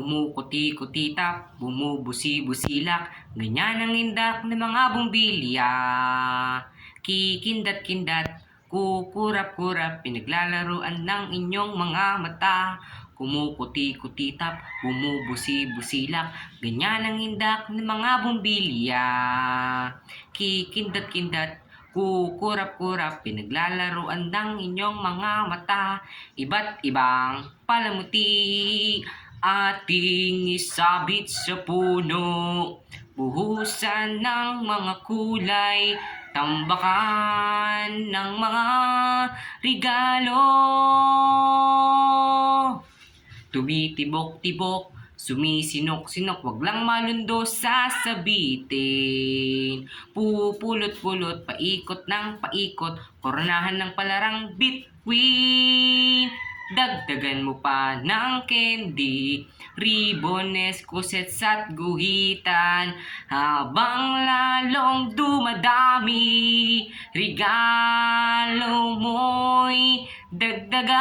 kumukuti-kutitap, bumubusi-busilak, ganyan ang indak ng mga bumbilya. Kikindat-kindat, kukurap-kurap, pinaglalaruan ng inyong mga mata. Kumukuti-kutitap, bumubusi-busilak, ganyan ang indak ng mga bumbilya. Kikindat-kindat, kukurap-kurap, pinaglalaruan ng inyong mga mata. Iba't ibang palamuti ating isabit sa puno. Buhusan ng mga kulay, tambakan ng mga regalo. Tumitibok-tibok, sumisinok-sinok, wag lang malundo sasabitin. Pupulot-pulot, paikot ng paikot, koronahan ng palarang bituin. Dagdagan mo pa ng candy, ribones, kusets at guhitan. Habang lalong dumadami, regalo mo'y dagdagan.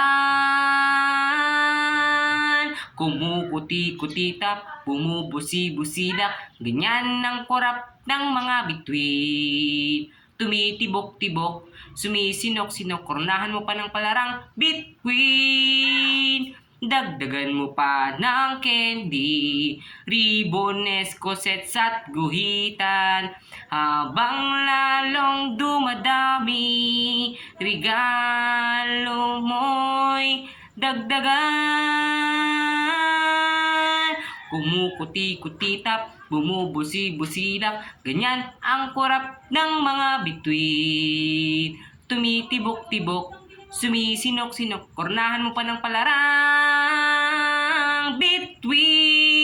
Kumukuti-kutitap, bumubusi-busilak, ganyan ang kurap ng mga bituin. Tumitibok-tibok, sumisinok-sinok, koronahan mo pa ng palarang bituin. Dagdagan mo pa ng candy, ribones, kusets at guhitan. Habang lalong dumadami, regalo mo'y dagdagan. Kumukuti-kutitap, bumubusi-busilak, ganyan ang kurap ng mga bituin. Tumitibok-tibok, sumisinok-sinok, koronahan mo pa ng palarang bituin.